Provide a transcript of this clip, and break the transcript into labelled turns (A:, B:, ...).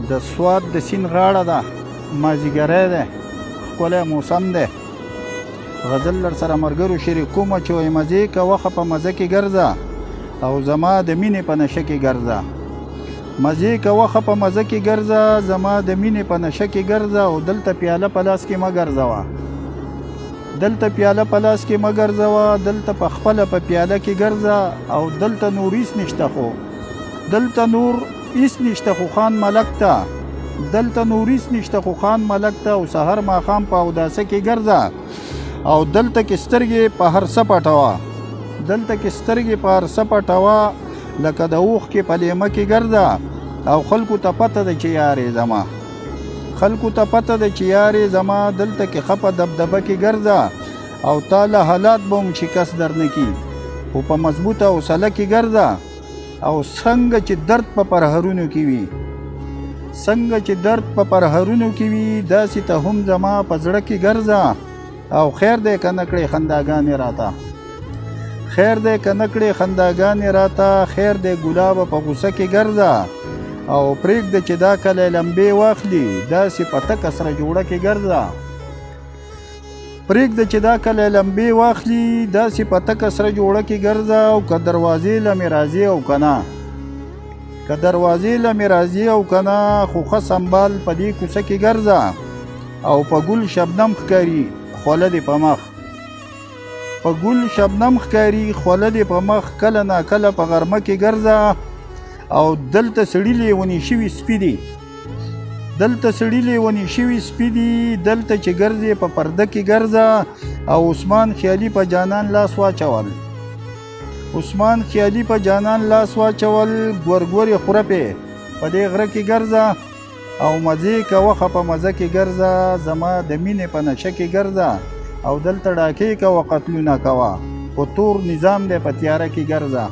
A: د سوات د سیند غاړه ده، مازدیګری دی، ښکلی موسم دی. غزل در سره ملګرو شریکومه چې وایي مزې کوه ښه په مزه کې ګرځه او زما د مینې په نشه کې ګرځه. مزې کوه ښه په مزه کې ګرځه، زما د مینې په نشه کې ګرځه او دلته پیاله په لاس کې مه ګرځوه. دلته پیاله په لاس کې مه ګرځوه، دلته په خپله په پیاله کې ګرځه او دلته نور هیڅ نشته خو دلته نور هیڅ نشته خو خان ملک ته، دلته نور هیڅ نشته خو خان ملک ته او سحر ماښام په اوداسه کې ګرځه او دلته کې سترګې په هر څه پټوه، دلته کې سترګې په هر څه پټوه لکه د اوښکې په لیمه کې ګرځه او خلکو ته پته ده چې یارې زما، خلکو ته پته ده چې یارې زما، دلته کې ښه په دبدبه کې ګرځه او تا له حالات به هم شکست درنه کي خو په مضبوطه حوصله کې ګرځه او څنګه چې درد په پرهرونو کې وي، څنګه چې درد په پرهرونو کې وي داسې ته هم زما په زړه کې ګرځه او خیر دی که نه کړې خنداګانې راته، خیر دی که نه کړې خنداګانې راته، خیر دی ګلابه په غوسه کې ګرځه او پرېږده چې دا کلی لمبې واخلي داسې په تکه سره جوړه کې ګرځه، پرېږده چې دا کلی لمبې واخلي داسې په تکه سره جوړه کې ګرځه او که دروازې له مې راځي او که نه، که دروازې له مې راځي او که نه خو ښه سنبال په دې کوڅه کې ګرځه او په ګل شبنم ښکاري خوله دې په مخ، په ګل شبنم ښکاري خوله دې په مخ، کله ناکله په غرمه کې ګرځه او دلته سړي لیوني شوي سپي دي، دلته سړي لیوني شوي سپي دي، دلته چې ګرځې په پرده کې ګرځه او عثمان خیالي په جانان لاس واچول، عثمان خیالي په جانان لاس واچول، ګورګورې خوره پې په دې غره کې ګرځه او مزې کوه ښه په مزه کې ګرځه، زما د مینې په نشه کې ګرځه او دلته ډاکې کوه قتلونه کوه خو تور نظام دی په تیاره کې ګرځه.